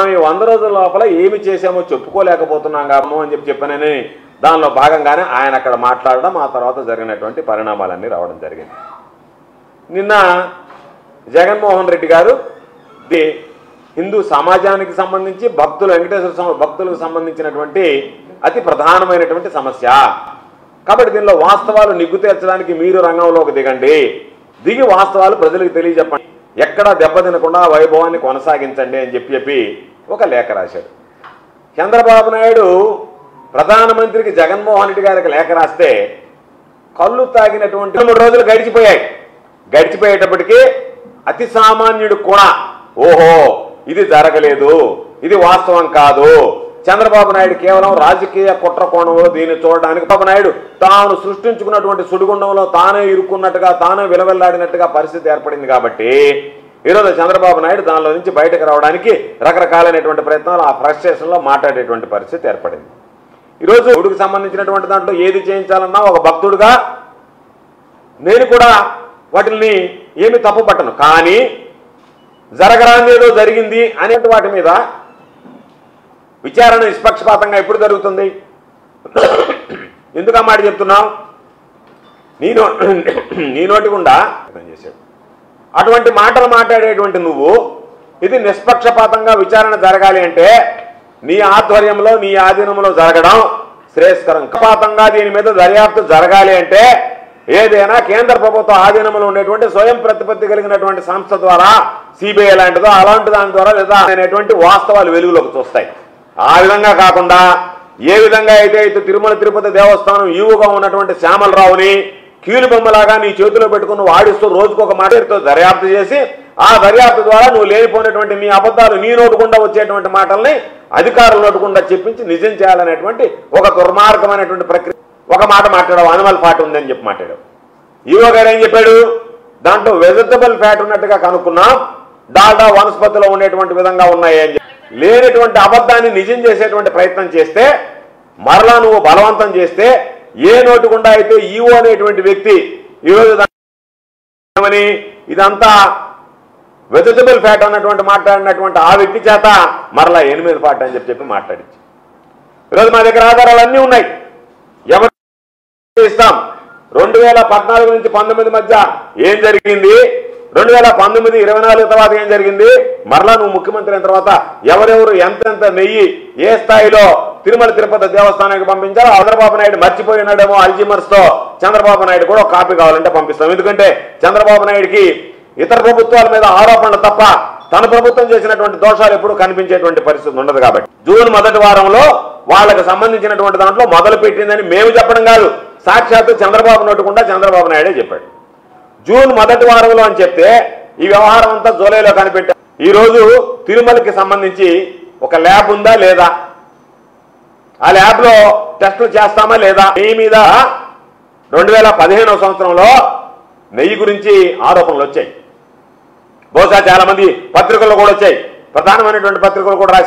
మనం ఈ 100 రోజుల లోపల ఏమి చేసామో చెప్పుకోలేకపోతున్నాం కామో అని చెప్పానని దానిలో భాగంగానే ఆయన అక్కడ మాట్లాడడం, ఆ తర్వాత జరిగినటువంటి పరిణామాలన్నీ రావడం జరిగింది. నిన్న జగన్మోహన్ రెడ్డి గారు హిందూ సమాజానికి సంబంధించి వెంకటేశ్వర భక్తులకు సంబంధించినటువంటి అతి ప్రధానమైనటువంటి సమస్య కాబట్టి దీనిలో వాస్తవాలు నిగ్గు తీర్చడానికి మీరు రంగంలోకి దిగి వాస్తవాలు ప్రజలకు తెలియజెప్పండి, ఎక్కడా దెబ్బతినకుండా వైభవాన్ని కొనసాగించండి అని చెప్పి ఒక లేఖ రాశాడు. చంద్రబాబు నాయుడు ప్రధానమంత్రికి జగన్మోహన్ రెడ్డి గారికి లేఖ రాస్తే కళ్ళు తాగినటువంటి 3 రోజులు గడిచిపోయేటప్పటికీ అతి సామాన్యుడు కూడా ఓహో ఇది జరగలేదు, ఇది వాస్తవం కాదు, చంద్రబాబు నాయుడు కేవలం రాజకీయ కుట్ర కోణంలో దీన్ని చూడడానికి బాబు నాయుడు తాను సృష్టించుకున్నటువంటి సుడిగుండంలో తానే ఇరుక్కున్నట్టుగా, తానే విలవెల్లాడినట్టుగా పరిస్థితి ఏర్పడింది. కాబట్టి ఈరోజు చంద్రబాబు నాయుడు దానిలో నుంచి బయటకు రావడానికి రకరకాలైనటువంటి ప్రయత్నాలు, ఆ ఫ్రస్ట్రేషన్లో మాట్లాడేటువంటి పరిస్థితి ఏర్పడింది. ఈరోజు దేవుడికి సంబంధించినటువంటి దాంట్లో ఏది చేయించాలన్నా ఒక భక్తుడుగా నేను కూడా వాటిని ఏమి తప్పు పట్టను, కానీ జరగరానిదేదో జరిగింది అనే వాటి మీద విచారణ నిష్పక్షపాతంగా ఎప్పుడు జరుగుతుంది? ఎందుకు ఆ మాట చెప్తున్నావు? నీ నోటి గుండా చేశాడు అటువంటి మాటలు మాట్లాడేటువంటి నువ్వు ఇది నిష్పక్షపాతంగా విచారణ జరగాలి అంటే నీ ఆధ్వర్యంలో నీ ఆధీనంలో జరగడం శ్రేయస్కరం. పక్షపాతంగా దీని మీద దర్యాప్తు జరగాలి అంటే ఏదైనా కేంద్ర ప్రభుత్వ ఆధీనంలో ఉండేటువంటి స్వయం ప్రతిపత్తి కలిగినటువంటి సంస్థ ద్వారా, సిబిఐ లాంటిదో అలాంటి దాని ద్వారా లేదా అనేటువంటి వాస్తవాలు వెలుగులోకి చూస్తాయి. ఆ విధంగా కాకుండా ఏ విధంగా అయితే తిరుమల తిరుపతి దేవస్థానం ఈవుగా ఉన్నటువంటి శ్యామలరావుని కీలుబొమ్మలాగా నీ చేతిలో పెట్టుకుని వాడిస్తూ రోజుకొక మాటతో దర్యాప్తు చేసి ఆ దర్యాప్తు ద్వారా నువ్వు లేనిపోయినటువంటి నీ అబద్ధాలు నీ నోటుకుండా వచ్చేటువంటి మాటల్ని అధికారుల నోటుకుండా చెప్పించి నిజం చేయాలనేటువంటి ఒక దుర్మార్గమైనటువంటి ప్రక్రియ. ఒక మాట మాట్లాడావు, అనిమల్ ఫ్యాట్ ఉందని చెప్పి మాట్లాడావు. ఈవో గారు ఏం చెప్పాడు? దాంట్లో వెజిటబుల్ ఫ్యాట్ ఉన్నట్టుగా కనుక్కున్నాం, డాల్డా వనస్పతిలో ఉండేటువంటి విధంగా ఉన్నాయి అని చెప్పి లేనటువంటి అబద్ధాన్ని నిజం చేసేటువంటి ప్రయత్నం చేస్తే, మరలా నువ్వు బలవంతం చేస్తే, ఏ నోటుకుండా అయితే ఈవో అనేటువంటి వ్యక్తి ఈరోజు ఇదంతా వెజిటబుల్ ఫ్యాట్ అన్నటువంటి మాట్లాడినటువంటి ఆ వ్యక్తి చేత మరలా ఎనిమల్ ఫ్యాట్ అని చెప్పి మాట్లాడించి ఈరోజు మా దగ్గర ఆధారాలన్నీ ఉన్నాయి. ఎవరు ఇస్తాం? 2014 నుంచి 19 మధ్య ఏం జరిగింది, 2019, 24 తర్వాత ఏం జరిగింది, మరలా నువ్వు ముఖ్యమంత్రి అయిన తర్వాత ఎవరెవరు ఎంతెంత నెయ్యి ఏ స్థాయిలో తిరుమల తిరుపతి దేవస్థానానికి పంపించారో చంద్రబాబు నాయుడు మర్చిపోయినాడేమో అల్జిమర్స్ తో చంద్రబాబు నాయుడు కూడా కాపీ కావాలంటే పంపిస్తాం. ఎందుకంటే చంద్రబాబు నాయుడికి ఇతర ప్రభుత్వాల మీద ఆరోపణలు తప్ప తన ప్రభుత్వం చేసినటువంటి దోషాలు ఎప్పుడూ కనిపించేటువంటి పరిస్థితి ఉండదు. కాబట్టి జూన్ మొదటి వారంలో వాళ్ళకి సంబంధించినటువంటి దాంట్లో మొదలు పెట్టిందని మేము చెప్పడం కాదు, సాక్షాత్తు చంద్రబాబు నోటుకుండా చంద్రబాబు నాయుడే చెప్పాడు. జూన్ మొదటి వారంలో అని చెప్తే ఈ వ్యవహారం అంతా జూలైలో కనిపెట్టారు. ఈరోజు తిరుమలకి సంబంధించి ఒక ల్యాబ్ ఉందా లేదా, ఆ ల్యాబ్లో టెస్టులు చేస్తామా లేదా, నెయ్యి మీద 2015వ సంవత్సరంలో నెయ్యి గురించి ఆరోపణలు వచ్చాయి. బహుశా చాలా మంది పత్రికల్లో కూడా వచ్చాయి, ప్రధానమైనటువంటి పత్రికలు కూడా రాశారు.